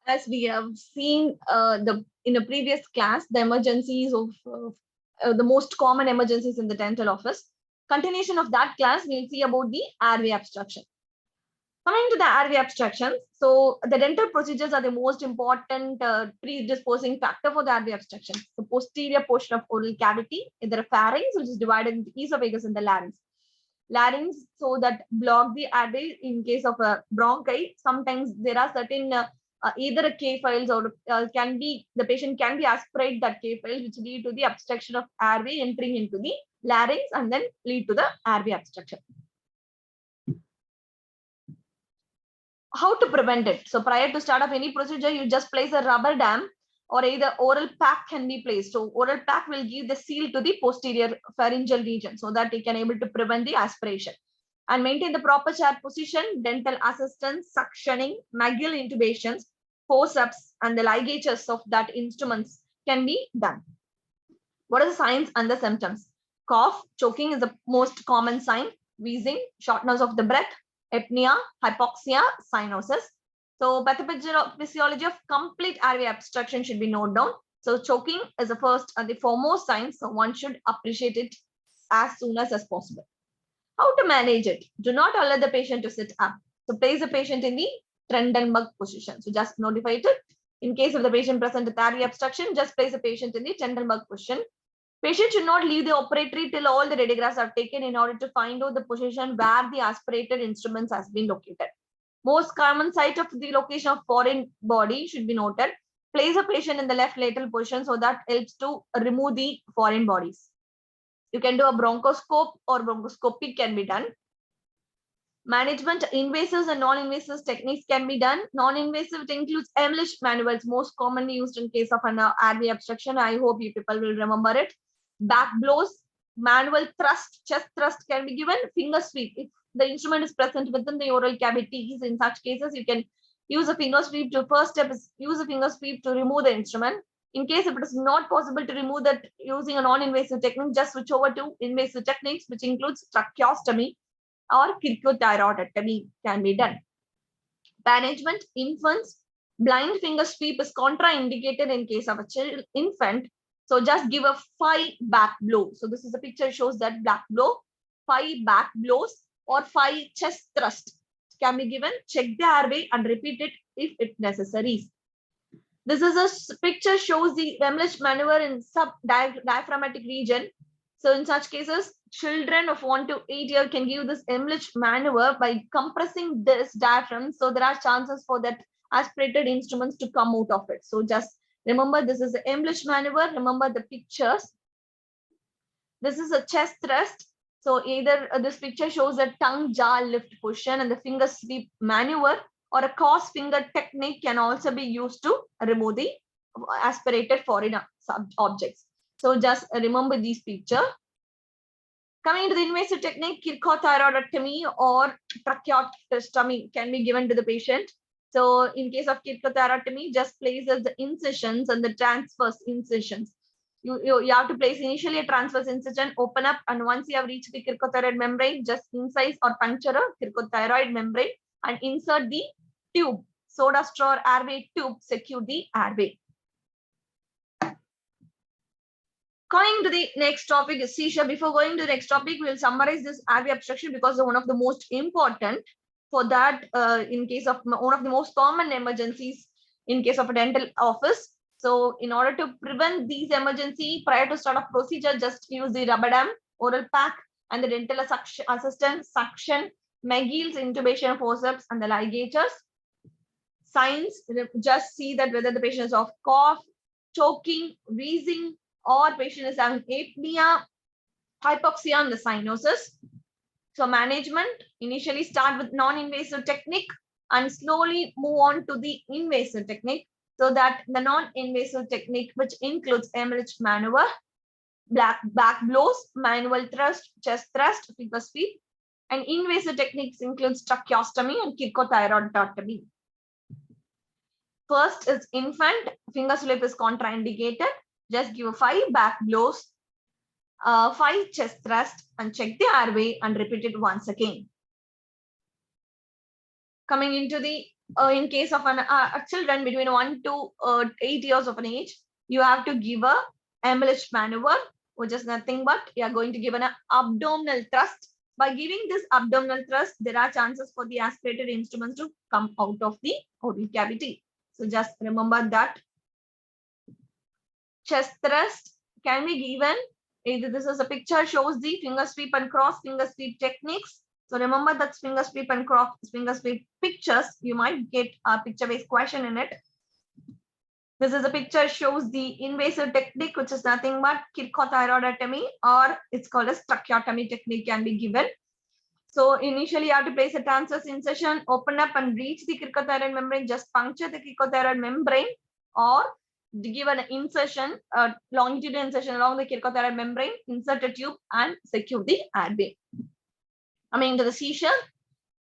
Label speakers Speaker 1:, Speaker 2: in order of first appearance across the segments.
Speaker 1: As we have seen in a previous class, the emergencies of the most common emergencies in the dental office. Continuation of that class, we'll see about the airway obstruction. Coming to the airway obstructions, so the dental procedures are the most important predisposing factor for the airway obstruction. The posterior portion of oral cavity, either a pharynx, which is divided into esophagus and the larynx. Larynx, so that block the airway in case of a bronchi. Sometimes there are certain either a K files or can be the patient can be aspirate that K files, which lead to the obstruction of airway entering into the larynx and then lead to the airway obstruction. How to prevent it? So prior to start of any procedure, you just place a rubber dam or either oral pack can be placed. So oral pack will give the seal to the posterior pharyngeal region so that it can able to prevent the aspiration. And maintain the proper chair position, dental assistance, suctioning, magill intubations, forceps, and the ligatures of that instruments can be done. What are the signs and the symptoms? Cough, choking is the most common sign, wheezing, shortness of the breath, apnea, hypoxia, cyanosis. So pathophysiology of complete airway obstruction should be noted down. So choking is the first and the foremost sign, so one should appreciate it as soon as possible. How to manage it? Do not allow the patient to sit up. So place the patient in the Trendelenburg position. So just notify it. In case of the patient present with airway obstruction, just place the patient in the Trendelenburg position. Patient should not leave the operatory till all the radiographs are taken in order to find out the position where the aspirated instruments has been located. Most common site of the location of foreign body should be noted. Place a patient in the left lateral position so that helps to remove the foreign bodies. You can do a bronchoscope or bronchoscopy can be done. Management, invasive and non-invasive techniques can be done. Non-invasive, it includes Emlich maneuvers, most commonly used in case of an airway obstruction. I hope you people will remember it. Back blows, manual thrust, chest thrust can be given. Finger sweep, if the instrument is present within the oral cavities, in such cases, you can use a finger sweep to, first step is use a finger sweep to remove the instrument. In case if it is not possible to remove that using a non-invasive technique, just switch over to invasive techniques, which includes tracheostomy or cricothyroidectomy can be done. Management, infants, blind finger sweep is contraindicated in case of a child infant. So just give a 5 back blow. So this is a picture shows that back blow, 5 back blows or 5 chest thrust can be given. Check the airway and repeat it if it necessary. This is a picture shows the Emlich maneuver in subdiaphragmatic region. So in such cases, children of 1 to 8 years can give this Emlich maneuver by compressing this diaphragm. So there are chances for that aspirated instruments to come out of it. So just remember, this is the Emlich maneuver. Remember the pictures. This is a chest thrust. So either this picture shows a tongue jaw lift position and the finger sweep maneuver, or a cross finger technique can also be used to remove the aspirated foreign objects. So just remember these pictures. Coming to the invasive technique, cricothyroidectomy or tracheostomy can be given to the patient. So in case of cricothyroidectomy, just places the incisions and the transverse incisions. You have to place initially a transverse incision, open up, and once you have reached the cricothyroid membrane, just incise or puncture a cricothyroid membrane and insert the tube, soda straw airway tube, secure the airway. Going to the next topic is seizure. Before going to the next topic, we will summarize this airway obstruction because one of the most important for that in case of one of the most common emergencies in case of a dental office. So in order to prevent these emergency prior to start of procedure, just use the rubber dam, oral pack, and the dental assistant, suction, McGill's intubation forceps, and the ligatures. Signs, just see that whether the patient is of cough, choking, wheezing, or patient is having apnea, hypoxia, and the cyanosis. So management, initially start with non-invasive technique and slowly move on to the invasive technique. So that the non-invasive technique, which includes Emlich maneuver, back blows, manual thrust, chest thrust, finger sweep, and invasive techniques includes tracheostomy and cricothyroidectomy. First is infant, finger sweep is contraindicated. Just give 5 back blows, 5 chest thrust, and check the airway and repeat it once again. Coming into the In case of children between 1 to 8 years of an age, you have to give a embellished maneuver, which is nothing but you are going to give an abdominal thrust. By giving this abdominal thrust, there are chances for the aspirated instruments to come out of the oral cavity. So just remember that. Chest thrust can be given. Either this is a picture shows the finger sweep and cross finger sweep techniques. So remember that finger sweep and cross finger sweep pictures. You might get a picture-based question in it. This is a picture shows the invasive technique, which is nothing but kirchhoff-thyroidotomy, or it's called a tracheotomy technique can be given. So initially you have to place a transverse incision, open up and reach the cricothyroid membrane, just puncture the cricothyroid membrane, or give an incision, longitudinal incision along the cricothyroid membrane, insert a tube and secure the airway. Coming to the seizure,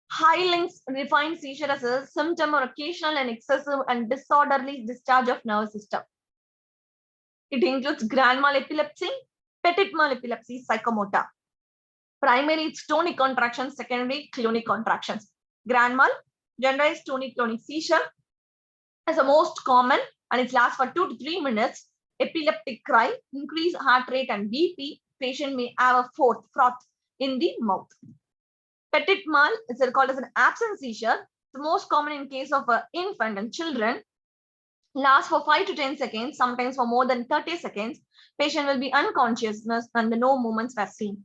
Speaker 1: high-length refined seizure as a symptom or occasional and excessive and disorderly discharge of nervous system. It includes grand mal epilepsy, petit mal epilepsy, psychomotor. Primary, it's tonic contractions. Secondary, clonic contractions. Grand mal, generalized tonic-clonic seizure is the most common, and it lasts for 2 to 3 minutes. Epileptic cry, increased heart rate and BP. Patient may have a froth in the mouth. Petit mal is called as an absent seizure. The most common in case of infant and children. Lasts for 5 to 10 seconds, sometimes for more than 30 seconds. Patient will be unconsciousness and no movements were seen.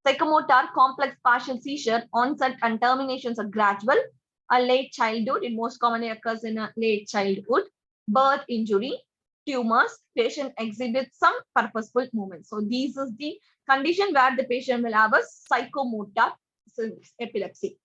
Speaker 1: Psychomotor, complex partial seizure, onset and terminations are gradual. A late childhood, it most commonly occurs in a late childhood. Birth injury, tumors, patient exhibits some purposeful movement. So this is the condition where the patient will have a psychomotor epilepsy.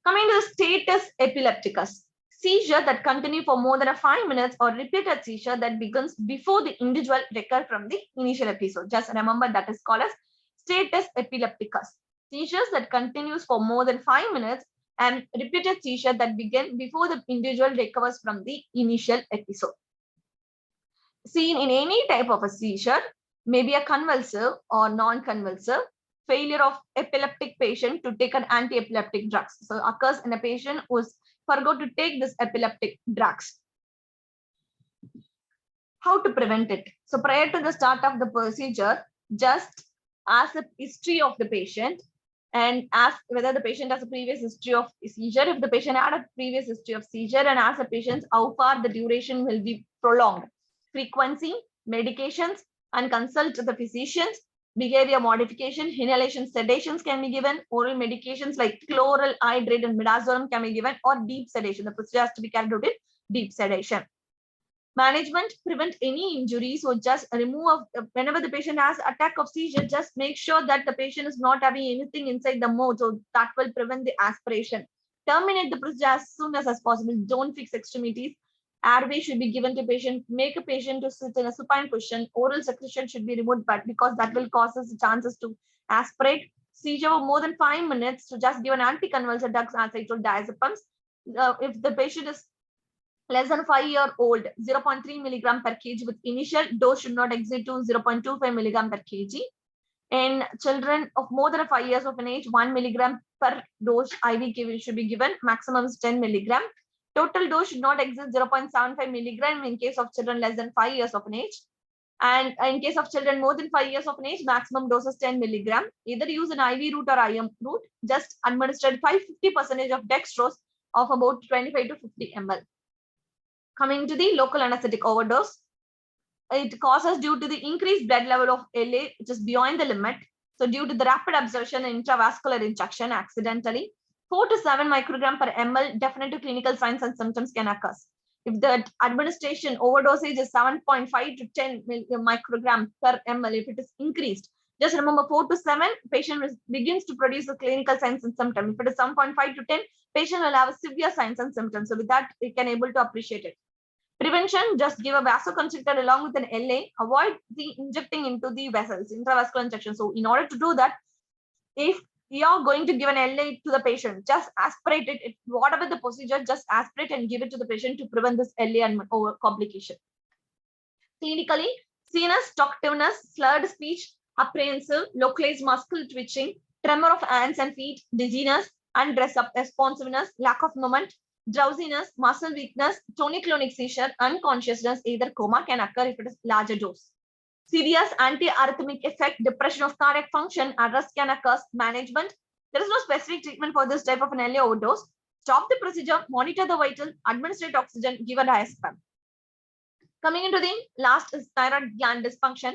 Speaker 1: Coming to the status epilepticus, seizure that continue for more than 5 minutes or repeated seizure that begins before the individual recur from the initial episode. Just remember that is called as status epilepticus. Seizures that continues for more than 5 minutes and repeated seizure that begin before the individual recovers from the initial episode. Seen in any type of a seizure, maybe a convulsive or non-convulsive, failure of epileptic patient to take an anti-epileptic drugs. So occurs in a patient who forgot to take this epileptic drugs. How to prevent it? So prior to the start of the procedure, just ask the history of the patient and ask whether the patient has a previous history of seizure. If the patient had a previous history of seizure, and ask the patient how far the duration will be prolonged, frequency, medications, and consult the physicians. Behavior modification, inhalation sedations can be given. Oral medications like chloral hydrate and midazolam can be given, or deep sedation. The procedure has to be carried out in deep sedation. Management, prevent any injury. So just remove, whenever the patient has attack of seizure, just make sure that the patient is not having anything inside the mouth. So that will prevent the aspiration. Terminate the procedure as soon as possible. Don't fix extremities. Airway should be given to patient. Make a patient to sit in a supine position. Oral secretion should be removed, but because that will cause us the chances to aspirate. Seizure for more than 5 minutes, to just give an anticonvulsant drugs, as I told, diazepams. If the patient is less than 5-year-old, 0.3 milligram per kg with initial dose should not exceed to 0.25 milligram per kg. In children of more than 5 years of an age, 1 milligram per dose IV should be given. Maximum is 10 milligram. Total dose should not exceed 0.75 milligram in case of children less than 5 years of an age. And in case of children more than 5 years of an age, maximum dose is 10 milligram. Either use an IV route or IM route. Just administered 50% of dextrose of about 25 to 50 ml. Coming to the local anesthetic overdose, it causes due to the increased blood level of LA, which is beyond the limit. So due to the rapid absorption and intravascular injection accidentally, 4 to 7 microgram per ml, definitive clinical signs and symptoms can occur. If the administration overdosage is 7.5 to 10 microgram per ml, if it is increased, just remember 4 to 7, patient begins to produce the clinical signs and symptoms. If it is 7.5 to 10, patient will have severe signs and symptoms. So with that, we can able to appreciate it. Prevention, just give a vasoconstrictor along with an LA. Avoid the injecting into the vessels, intravascular injection. So in order to do that, if you're going to give an LA to the patient, just aspirate it. Whatever the procedure, just aspirate and give it to the patient to prevent this LA and over complication. Clinically, sinus, talkativeness, slurred speech, apprehensive, localized muscle twitching, tremor of hands and feet, dizziness, undress up responsiveness, lack of movement, drowsiness, muscle weakness, tonic-clonic seizure, unconsciousness, either coma can occur if it is larger dose. Serious anti-arrhythmic effect, depression of cardiac function, arrest can occur. Management, there is no specific treatment for this type of an early overdose. Stop the procedure, monitor the vital, administrate oxygen, give a diazepam. Coming into the last is thyroid gland dysfunction.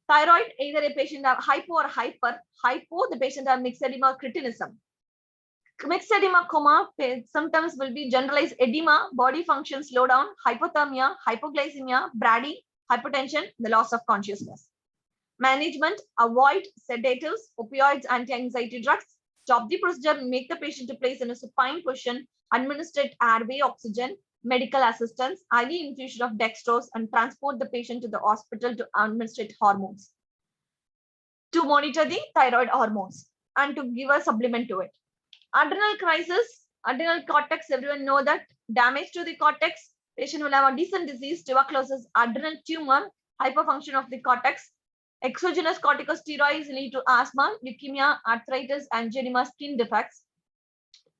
Speaker 1: Thyroid, either a patient have hypo or hyper. Hypo, the patient have myxedema, cretinism. Myxedema coma symptoms will be generalized edema, body function slowdown, hypothermia, hypoglycemia, brady, hypertension, the loss of consciousness. Management, avoid sedatives, opioids, anti-anxiety drugs. Stop the procedure, make the patient to place in a supine position, administrate airway oxygen, medical assistance, IV infusion of dextrose, and transport the patient to the hospital to administrate hormones. To monitor the thyroid hormones and to give a supplement to it. Adrenal crisis, adrenal cortex, everyone know that damage to the cortex, patient will have a decent disease, tuberculosis, adrenal tumor, hyperfunction of the cortex. Exogenous corticosteroids lead to asthma, leukemia, arthritis, angioedema, skin defects.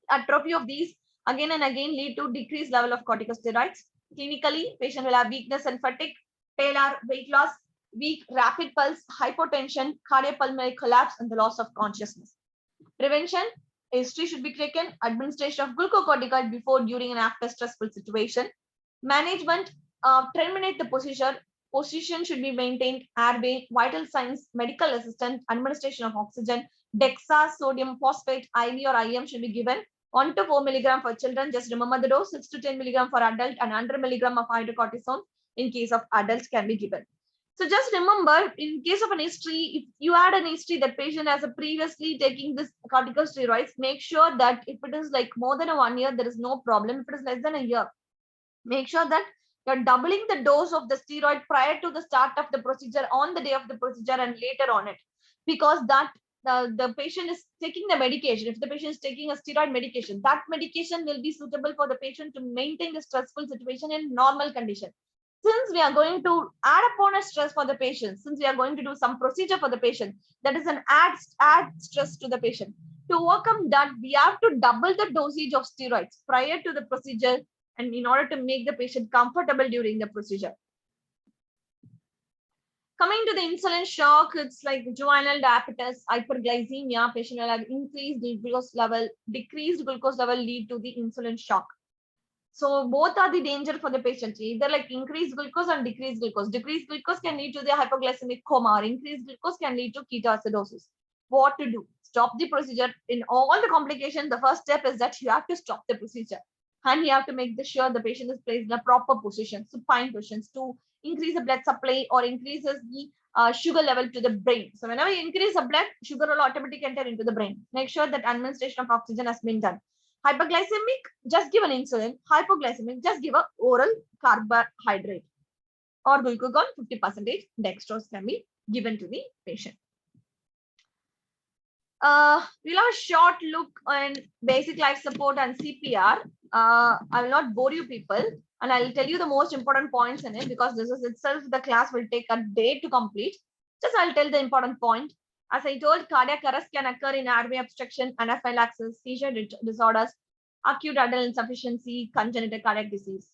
Speaker 1: Atrophy of these again and again lead to decreased level of corticosteroids. Clinically, patient will have weakness and fatigue, pallor, weight loss, weak, rapid pulse, hypotension, cardiopulmonary collapse, and the loss of consciousness. Prevention, history should be taken, administration of glucocorticoid before, during, and after stressful situation. Management, terminate the position should be maintained, airway, vital signs, medical assistance, administration of oxygen, DEXA, sodium phosphate, IV or IM should be given. 1 to 4 milligram for children, just remember the dose, 6 to 10 milligram for adult, and 100 milligram of hydrocortisone in case of adults can be given. So just remember, in case of an history, if you had an history that patient has a previously taking this corticosteroids, make sure that if it is like more than 1 year, there is no problem. If it is less than a year, make sure that you're doubling the dose of the steroid prior to the start of the procedure, on the day of the procedure, and later on it, because that the patient is taking the medication. If the patient is taking a steroid medication, that medication will be suitable for the patient to maintain the stressful situation in normal condition. Since we are going to add upon a stress for the patient, since we are going to do some procedure for the patient, that is an add stress to the patient. To overcome that, we have to double the dosage of steroids prior to the procedure, and in order to make the patient comfortable during the procedure. Coming to the insulin shock, it's like juvenile diabetes, hyperglycemia, patient will have increased glucose level, decreased glucose level lead to the insulin shock. So both are the danger for the patient, either like increased glucose and decreased glucose. Decreased glucose can lead to the hypoglycemic coma, or increased glucose can lead to ketoacidosis. What to do? Stop the procedure. In all the complications, the first step is that you have to stop the procedure. And you have to make sure the patient is placed in a proper position, supine positions, to increase the blood supply or increases the sugar level to the brain. So whenever you increase the blood, sugar will automatically enter into the brain. Make sure that administration of oxygen has been done. Hyperglycemic, just give an insulin. Hypoglycemic, just give an oral carbohydrate or glucagon 50% dextrose can be given to the patient. We'll have a short look on basic life support and CPR. I will not bore you people, and I'll tell you the most important points in it, because this is itself, the class will take a day to complete. Just I'll tell the important point. As I told, cardiac arrest can occur in airway obstruction, anaphylaxis, seizure disorders, acute adrenal insufficiency, congenital cardiac disease.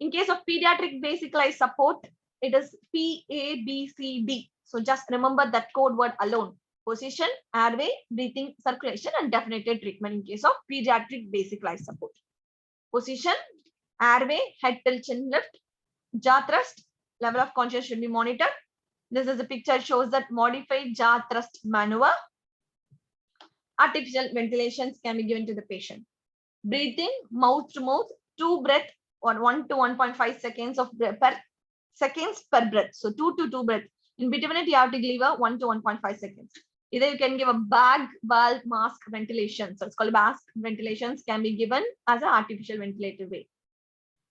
Speaker 1: In case of pediatric basic life support, it is PABCD. So just remember that code word alone. Position, airway, breathing, circulation, and definitive treatment in case of pediatric basic life support. Position, airway, head tilt, chin lift, jaw thrust, level of consciousness should be monitored. This is a picture, shows that modified jaw thrust maneuver. Artificial ventilations can be given to the patient. Breathing, mouth to mouth, 2 breath or 1 to 1.5 seconds of per breath. So 2 to 2 breath. In between it, you have to give a 1 to 1.5 seconds. Either you can give a bag, valve, mask ventilation. So it's called mask ventilations, can be given as an artificial ventilator way.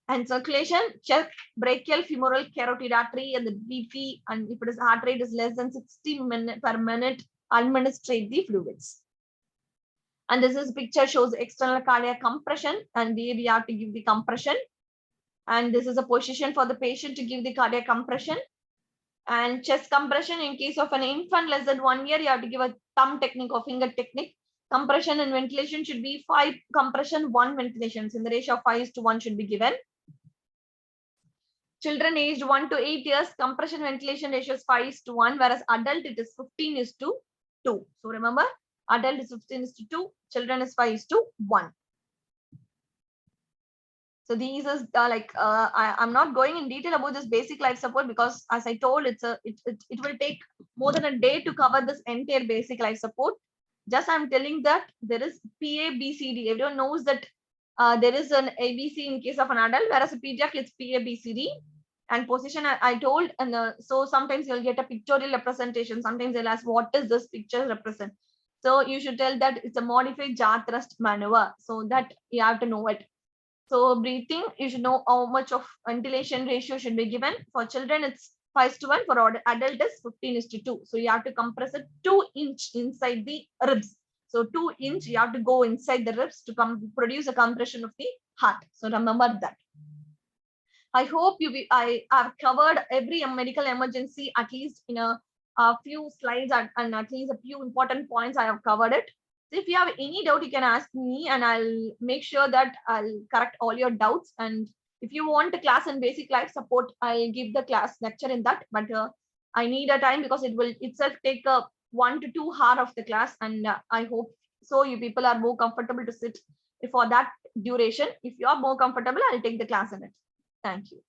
Speaker 1: And circulation, check brachial, femoral, carotid artery, and the BP. And if it is heart rate is less than 60 minutes per minute, administrate the fluids. And this is picture, shows external cardiac compression, and we have to give the compression. And this is a position for the patient to give the cardiac compression. And chest compression, in case of an infant less than 1 year, you have to give a thumb technique or finger technique. Compression and ventilation should be 5 compression, 1 ventilations. In the ratio of 5:1 should be given. Children aged 1 to 8 years, compression ventilation ratio is 5:1, whereas adult it is 15:2. So remember, adult is 15:2, children is 5:1. So these is I'm not going in detail about this basic life support because, as I told, it will take more than a day to cover this entire basic life support. Just I'm telling that there is PABCD. Everyone knows that there is an ABC in case of an adult, whereas a pediatric it's PABCD. And position I told, and so sometimes you'll get a pictorial representation. Sometimes they'll ask, what does this picture represent? So you should tell that it's a modified jaw thrust maneuver, so that you have to know it. So breathing, you should know how much of ventilation ratio should be given. For children, it's 5:1. For adult, is 15:2. So you have to compress it 2" inside the ribs. So 2" you have to go inside the ribs to produce a compression of the heart. So remember that. I hope I have covered every medical emergency at least in a few slides, and at least a few important points I have covered it. So if you have any doubt, you can ask me and I'll make sure that I'll correct all your doubts. And if you want a class in basic life support, I'll give the class lecture in that. But I need a time because it will itself take 1 to 2 hours of the class. And I hope so you people are more comfortable to sit for that duration. If you are more comfortable, I'll take the class in it. Thank you.